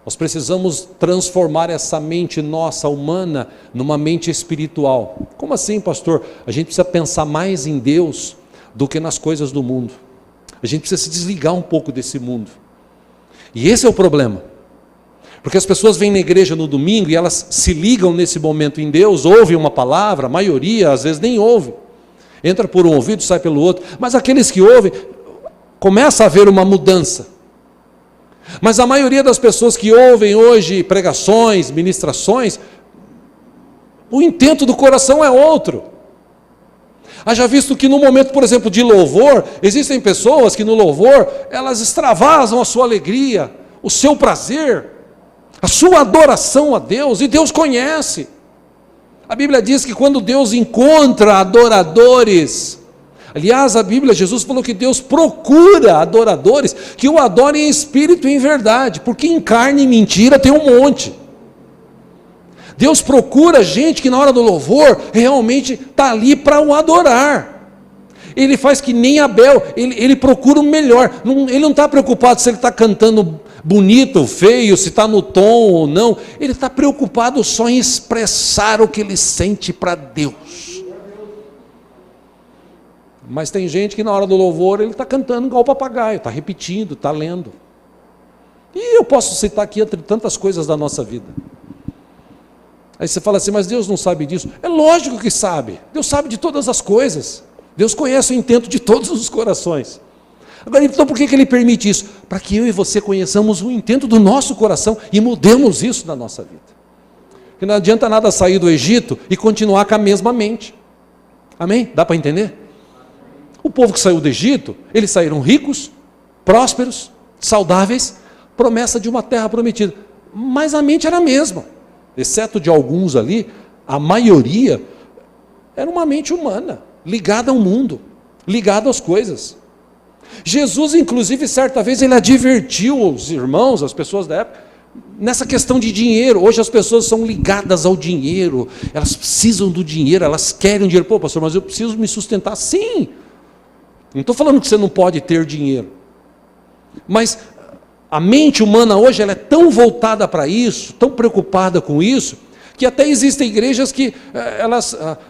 Nós precisamos transformar essa mente nossa, humana, numa mente espiritual. Como assim, pastor? A gente precisa pensar mais em Deus do que nas coisas do mundo. A gente precisa se desligar um pouco desse mundo. E esse é o problema. Porque as pessoas vêm na igreja no domingo e elas se ligam nesse momento em Deus, ouvem uma palavra, a maioria às vezes nem ouve. Entra por um ouvido, sai pelo outro. Mas aqueles que ouvem, começa a haver uma mudança. Mas a maioria das pessoas que ouvem hoje pregações, ministrações, o intento do coração é outro. Haja visto que no momento, por exemplo, de louvor, existem pessoas que no louvor, elas extravasam a sua alegria, o seu prazer, a sua adoração a Deus, e Deus conhece. A Bíblia diz que quando Deus encontra adoradores, aliás, a Bíblia, Jesus falou que Deus procura adoradores que o adorem em espírito e em verdade, porque em carne e mentira tem um monte. Deus procura gente que na hora do louvor realmente está ali para o adorar. Ele faz que nem Abel, ele procura o melhor. Ele não está preocupado se ele está cantando bonito ou feio, se está no tom ou não. Ele está preocupado só em expressar o que ele sente para Deus. Mas tem gente que na hora do louvor ele está cantando igual o papagaio, está repetindo, está lendo. E eu posso citar aqui entre tantas coisas da nossa vida. Aí você fala assim, mas Deus não sabe disso. É lógico que sabe. Deus sabe de todas as coisas. Deus conhece o intento de todos os corações. Agora, então por que Ele permite isso? Para que eu e você conheçamos o intento do nosso coração e mudemos isso na nossa vida. Porque não adianta nada sair do Egito e continuar com a mesma mente. Amém? Dá para entender? O povo que saiu do Egito, eles saíram ricos, prósperos, saudáveis, promessa de uma terra prometida. Mas a mente era a mesma. Exceto de alguns ali, a maioria era uma mente humana, ligada ao mundo, ligada às coisas. Jesus, inclusive, certa vez, ele advertiu os irmãos, as pessoas da época, nessa questão de dinheiro. Hoje as pessoas são ligadas ao dinheiro, elas precisam do dinheiro, elas querem o dinheiro. Pô, pastor, mas eu preciso me sustentar. Sim, não estou falando que você não pode ter dinheiro, mas a mente humana hoje ela é tão voltada para isso, tão preocupada com isso, que até existem igrejas que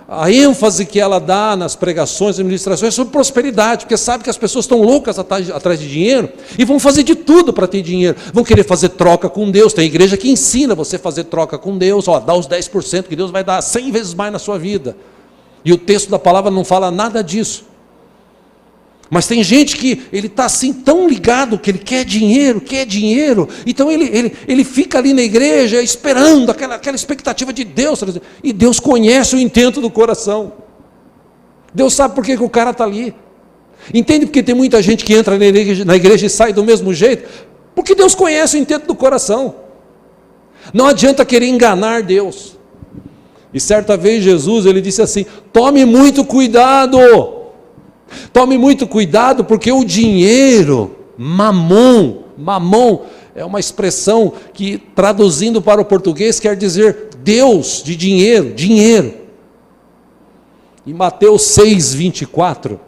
a ênfase que ela dá nas pregações e ministrações é sobre prosperidade, porque sabe que as pessoas estão loucas atrás de dinheiro e vão fazer de tudo para ter dinheiro, vão querer fazer troca com Deus. Tem igreja que ensina você a fazer troca com Deus, dá os 10% que Deus vai dar 100 vezes mais na sua vida, e o texto da palavra não fala nada disso. Mas tem gente que ele está assim tão ligado que ele quer dinheiro, então ele fica ali na igreja esperando aquela expectativa de Deus, e Deus conhece o intento do coração. Deus sabe por que o cara está ali. Entende porque tem muita gente que entra na igreja e sai do mesmo jeito? Porque Deus conhece o intento do coração. Não adianta querer enganar Deus. E certa vez Jesus ele disse assim: tome muito cuidado. Tome muito cuidado, porque o dinheiro, mamon é uma expressão que, traduzindo para o português, quer dizer Deus de dinheiro, dinheiro. Em Mateus 6:24,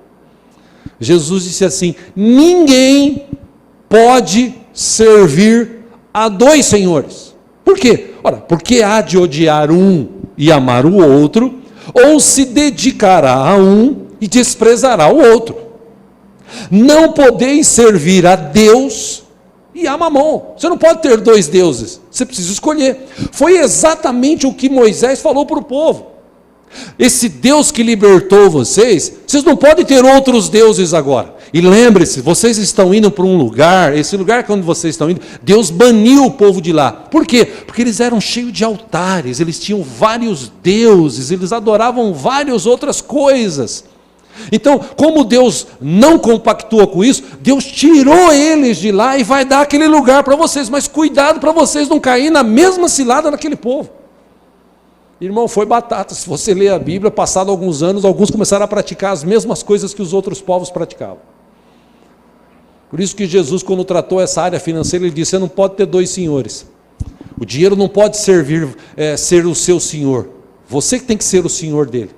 Jesus disse assim: ninguém pode servir a dois senhores. Por quê? Ora, porque há de odiar um e amar o outro, ou se dedicará a um e desprezará o outro. Não podeis servir a Deus e a Mamon. Você não pode ter dois deuses, você precisa escolher. Foi exatamente o que Moisés falou para o povo. Esse Deus que libertou vocês não podem ter outros deuses agora. E lembre-se, vocês estão indo para um lugar, esse lugar que onde vocês estão indo, Deus baniu o povo de lá. Por quê? Porque eles eram cheios de altares, eles tinham vários deuses, eles adoravam várias outras coisas. Então, como Deus não compactua com isso, Deus tirou eles de lá e vai dar aquele lugar para vocês, mas cuidado para vocês não caírem na mesma cilada daquele povo. Irmão, foi batata. Se você ler a Bíblia, passado alguns anos, alguns começaram a praticar as mesmas coisas que os outros povos praticavam. Por isso que Jesus, quando tratou essa área financeira, ele disse: você não pode ter dois senhores. O dinheiro não pode ser o seu senhor. Você que tem que ser o senhor dele.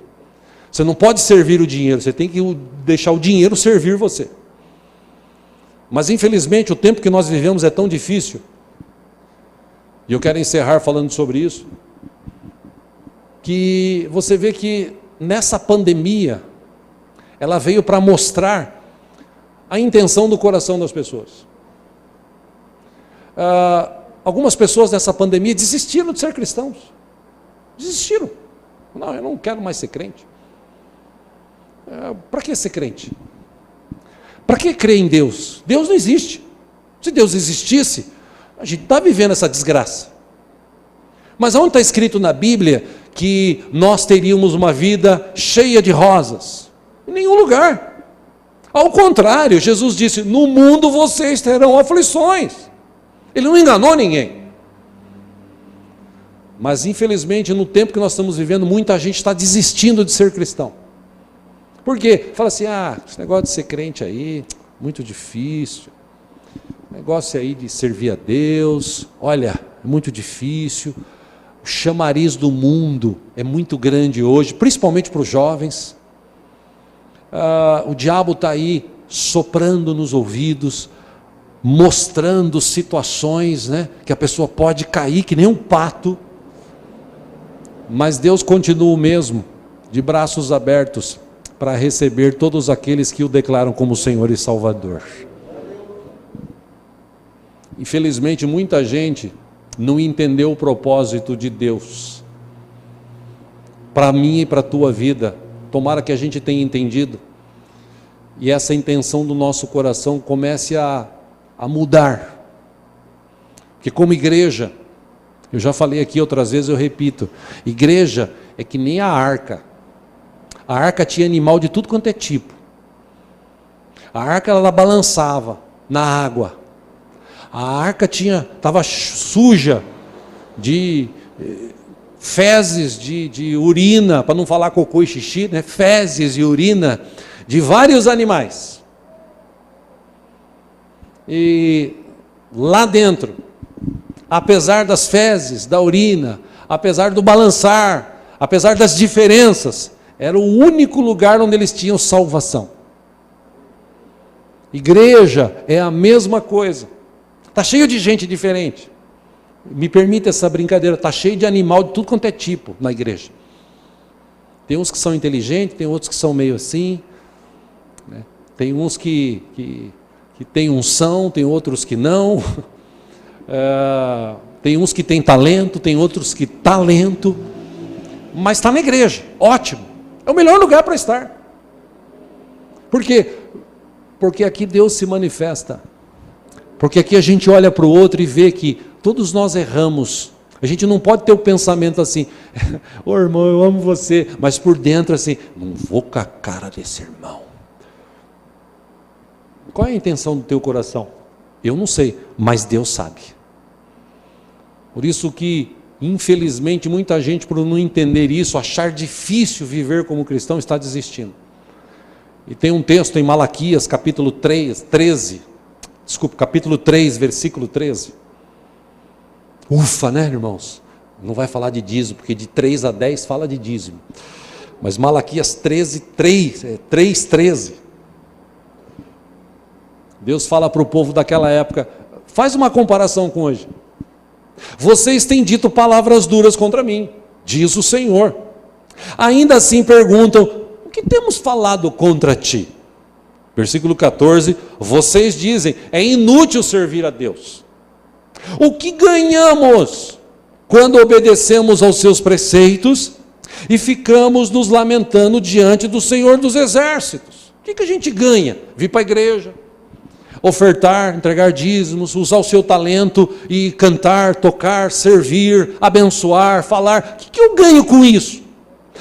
Você não pode servir o dinheiro, você tem que deixar o dinheiro servir você. Mas infelizmente o tempo que nós vivemos é tão difícil, e eu quero encerrar falando sobre isso, que você vê que nessa pandemia, ela veio para mostrar a intenção do coração das pessoas. Algumas pessoas nessa pandemia desistiram de ser cristãos. Desistiram. Não, eu não quero mais ser crente. Para que ser crente? Para que crer em Deus? Deus não existe. Se Deus existisse, a gente está vivendo essa desgraça. Mas onde está escrito na Bíblia que nós teríamos uma vida cheia de rosas? Em nenhum lugar. Ao contrário, Jesus disse: no mundo vocês terão aflições. Ele não enganou ninguém. Mas infelizmente, no tempo que nós estamos vivendo, muita gente está desistindo de ser cristão. Por quê? Fala assim: esse negócio de ser crente aí, muito difícil. Negócio aí de servir a Deus, olha, é muito difícil. O chamariz do mundo é muito grande hoje, principalmente para os jovens. O diabo está aí soprando nos ouvidos, mostrando situações, né, que a pessoa pode cair que nem um pato. Mas Deus continua o mesmo, de braços abertos, para receber todos aqueles que o declaram como Senhor e Salvador. Infelizmente, muita gente não entendeu o propósito de Deus para mim e para a tua vida. Tomara que a gente tenha entendido e essa intenção do nosso coração comece a mudar. Porque como igreja, eu já falei aqui outras vezes, eu repito, igreja é que nem a arca. A arca tinha animal de tudo quanto é tipo. A arca ela balançava na água. A arca estava suja de fezes, de urina, para não falar cocô e xixi, né? Fezes e urina de vários animais. E lá dentro, apesar das fezes, da urina, apesar do balançar, apesar das diferenças, era o único lugar onde eles tinham salvação. Igreja é a mesma coisa. Está cheio de gente diferente. Me permita essa brincadeira, está cheio de animal de tudo quanto é tipo na igreja. Tem uns que são inteligentes, tem outros que são meio assim, né? Tem uns que têm unção, tem outros que não. Tem uns que têm talento, tem outros que talento. Mas está na igreja, ótimo. É o melhor lugar para estar. Por quê? Porque aqui Deus se manifesta. Porque aqui a gente olha para o outro e vê que todos nós erramos. A gente não pode ter o pensamento assim: ô irmão, eu amo você, mas por dentro assim, não vou com a cara desse irmão. Qual é a intenção do teu coração? Eu não sei, mas Deus sabe. Por isso que, infelizmente, muita gente, por não entender isso, achar difícil viver como cristão, está desistindo. E tem um texto em Malaquias, capítulo 3, capítulo 3, versículo 13. Ufa, né, irmãos? Não vai falar de dízimo, porque de 3 a 10 fala de dízimo. Mas Malaquias 3:13. Deus fala para o povo daquela época, faz uma comparação com hoje. Vocês têm dito palavras duras contra mim, diz o Senhor. Ainda assim perguntam, o que temos falado contra ti? Versículo 14, vocês dizem, é inútil servir a Deus. O que ganhamos quando obedecemos aos seus preceitos e ficamos nos lamentando diante do Senhor dos Exércitos? O que a gente ganha? Vir para a igreja, ofertar, entregar dízimos, usar o seu talento e cantar, tocar, servir, abençoar, falar. O que eu ganho com isso?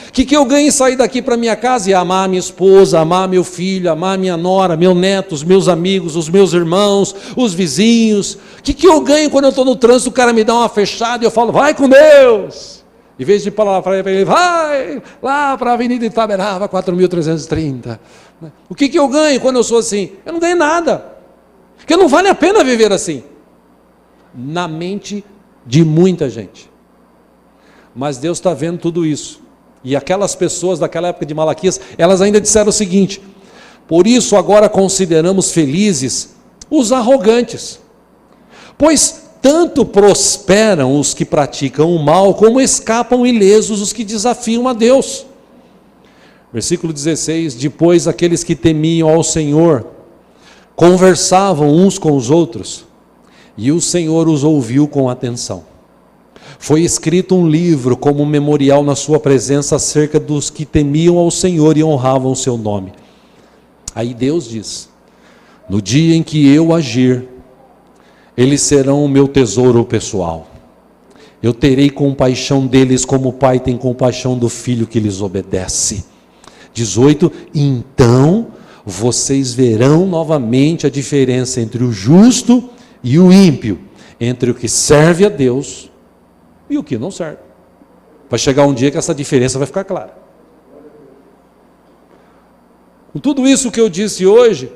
O que eu ganho em sair daqui para minha casa e amar minha esposa, amar meu filho, amar minha nora, meu neto, os meus amigos, os meus irmãos, os vizinhos? O que eu ganho quando eu estou no trânsito, o cara me dá uma fechada e eu falo, vai com Deus? Em vez de falar para ele, vai lá para a Avenida Itaberaba, 4.330. O que eu ganho quando eu sou assim? Eu não ganho nada. Porque não vale a pena viver assim. Na mente de muita gente. Mas Deus está vendo tudo isso. E aquelas pessoas daquela época de Malaquias, elas ainda disseram o seguinte: por isso agora consideramos felizes os arrogantes, pois tanto prosperam os que praticam o mal, como escapam ilesos os que desafiam a Deus. Versículo 16, depois aqueles que temiam ao Senhor conversavam uns com os outros, e o Senhor os ouviu com atenção. Foi escrito um livro como memorial na sua presença acerca dos que temiam ao Senhor e honravam o seu nome. Aí Deus diz: no dia em que eu agir, eles serão o meu tesouro pessoal. Eu terei compaixão deles como o pai tem compaixão do filho que lhes obedece. 18, então vocês verão novamente a diferença entre o justo e o ímpio, entre o que serve a Deus e o que não serve. Vai chegar um dia que essa diferença vai ficar clara. Com tudo isso que eu disse hoje,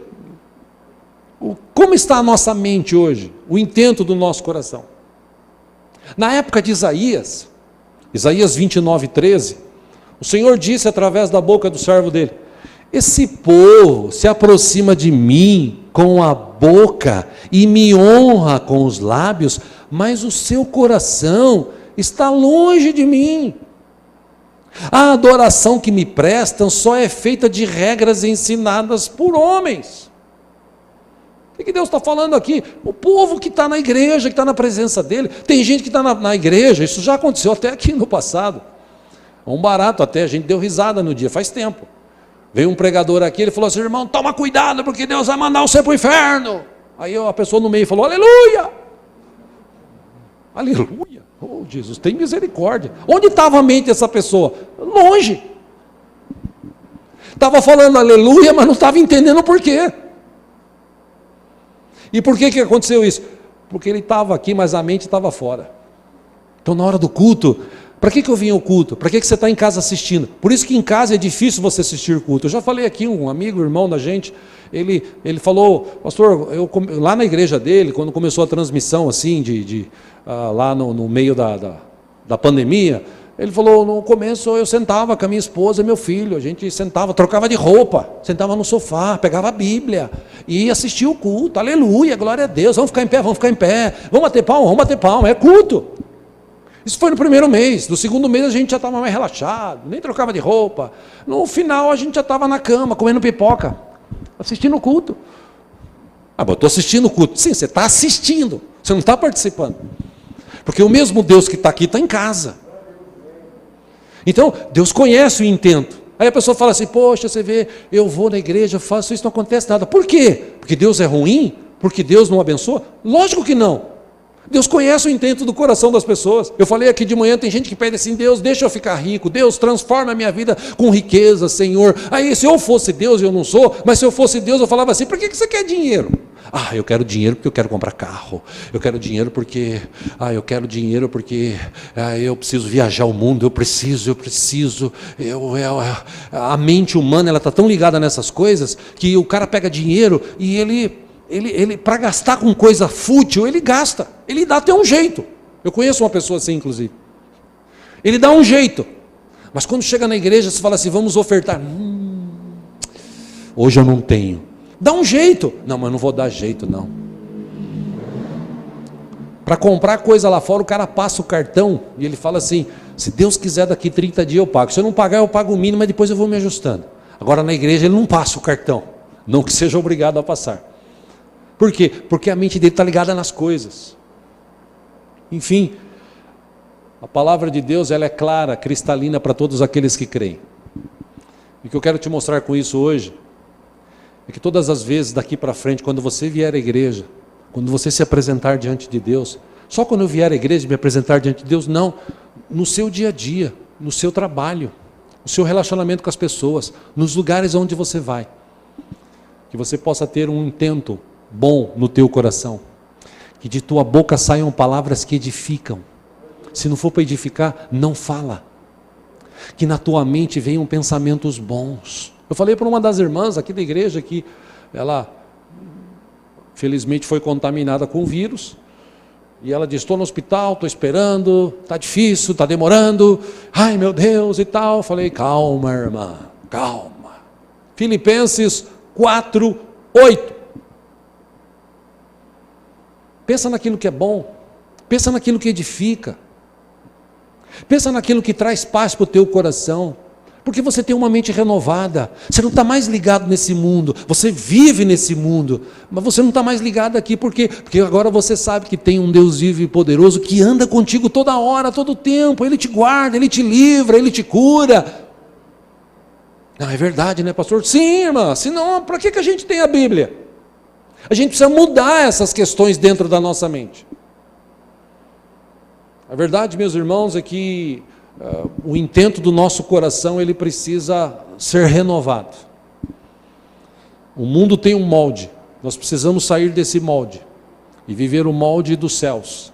como está a nossa mente hoje? O intento do nosso coração. Na época de Isaías 29:13, o Senhor disse através da boca do servo dele: esse povo se aproxima de mim com a boca e me honra com os lábios, mas o seu coração está longe de mim. A adoração que me prestam só é feita de regras ensinadas por homens. O que Deus está falando aqui? O povo que está na igreja, que está na presença dele. Tem gente que está na igreja, isso já aconteceu até aqui no passado. Um barato até, a gente deu risada no dia, faz tempo. Veio um pregador aqui, ele falou assim: irmão, toma cuidado, porque Deus vai mandar você para o inferno. Aí a pessoa no meio falou: aleluia! Aleluia! Oh, Jesus, tem misericórdia. Onde estava a mente dessa pessoa? Longe. Estava falando aleluia, mas não estava entendendo o porquê. E por que aconteceu isso? Porque ele estava aqui, mas a mente estava fora. Então na hora do culto, para que eu vim ao culto? Para que você está em casa assistindo? Por isso que em casa é difícil você assistir culto. Eu já falei aqui, um amigo, irmão da gente, ele falou: pastor, lá na igreja dele, quando começou a transmissão assim, lá no meio da pandemia, ele falou: no começo eu sentava com a minha esposa e meu filho, a gente sentava, trocava de roupa, sentava no sofá, pegava a Bíblia e assistia o culto. Aleluia, glória a Deus, vamos ficar em pé, vamos bater palma, é culto. Isso foi no primeiro mês. No segundo mês a gente já estava mais relaxado, nem trocava de roupa. No final a gente já estava na cama, comendo pipoca, assistindo o culto. Mas eu estou assistindo o culto. Sim, você está assistindo, você não está participando. Porque o mesmo Deus que está aqui está em casa. Então, Deus conhece o intento. Aí a pessoa fala assim: poxa, você vê, eu vou na igreja, eu faço isso, não acontece nada. Por quê? Porque Deus é ruim? Porque Deus não abençoa? Lógico que não. Deus conhece o intento do coração das pessoas. Eu falei aqui de manhã, tem gente que pede assim: Deus, deixa eu ficar rico, Deus, transforma a minha vida com riqueza, Senhor. Aí se eu fosse Deus, eu não sou, mas se eu fosse Deus, eu falava assim: por que você quer dinheiro? Eu quero dinheiro porque eu quero comprar carro. Eu quero dinheiro porque eu preciso viajar o mundo, eu preciso. A mente humana, ela está tão ligada nessas coisas, que o cara pega dinheiro e ele para gastar com coisa fútil, ele gasta, ele dá até um jeito. Eu conheço uma pessoa assim, inclusive. Ele dá um jeito, mas quando chega na igreja, você fala assim: vamos ofertar. Hoje eu não tenho. Dá um jeito. Não, mas não vou dar jeito, não. Para comprar coisa lá fora, o cara passa o cartão e ele fala assim: se Deus quiser, daqui 30 dias eu pago. Se eu não pagar, eu pago o mínimo, mas depois eu vou me ajustando. Agora na igreja ele não passa o cartão, não que seja obrigado a passar. Por quê? Porque a mente dele está ligada nas coisas. Enfim, a palavra de Deus, ela é clara, cristalina para todos aqueles que creem. E o que eu quero te mostrar com isso hoje é que todas as vezes daqui para frente, quando você vier à igreja, quando você se apresentar diante de Deus, só quando eu vier à igreja me apresentar diante de Deus, não, no seu dia a dia, no seu trabalho, no seu relacionamento com as pessoas, nos lugares onde você vai, que você possa ter um intento bom no teu coração, que de tua boca saiam palavras que edificam. Se não for para edificar, não fala. Que na tua mente venham pensamentos bons. Eu falei para uma das irmãs aqui da igreja que ela felizmente foi contaminada com o vírus, e ela disse: estou no hospital, estou esperando, está difícil, está demorando, ai meu Deus e tal. Eu falei: calma, irmã, calma. Filipenses 4:8. Pensa naquilo que é bom, pensa naquilo que edifica, pensa naquilo que traz paz para o teu coração, Porque você tem uma mente renovada. Você não está mais ligado nesse mundo. Você vive nesse mundo. Mas você não está mais ligado aqui. Por quê? Porque agora você sabe que tem um Deus vivo e poderoso que anda contigo toda hora, todo tempo. Ele te guarda, Ele te livra, Ele te cura. Não, é verdade, né, pastor? Sim, irmã. Senão, para que a gente tem a Bíblia? A gente precisa mudar essas questões dentro da nossa mente. A verdade, meus irmãos, é que o intento do nosso coração, ele precisa ser renovado. O mundo tem um molde, nós precisamos sair desse molde e viver o molde dos céus.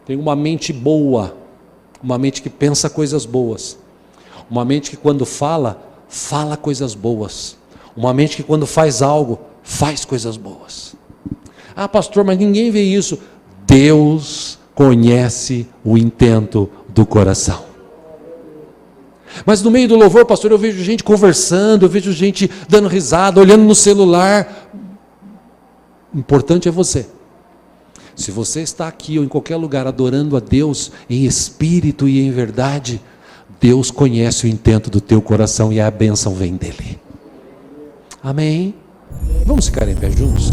Tem uma mente boa, uma mente que pensa coisas boas, uma mente que quando fala coisas boas, uma mente que quando faz algo, faz coisas boas. Ah, pastor, mas ninguém vê isso. Deus conhece o intento do coração. Mas no meio do louvor, pastor, eu vejo gente conversando, eu vejo gente dando risada, olhando no celular. O importante é você. Se você está aqui ou em qualquer lugar adorando a Deus em espírito e em verdade, Deus conhece o intento do teu coração e a bênção vem dele. Amém? Vamos ficar em pé juntos?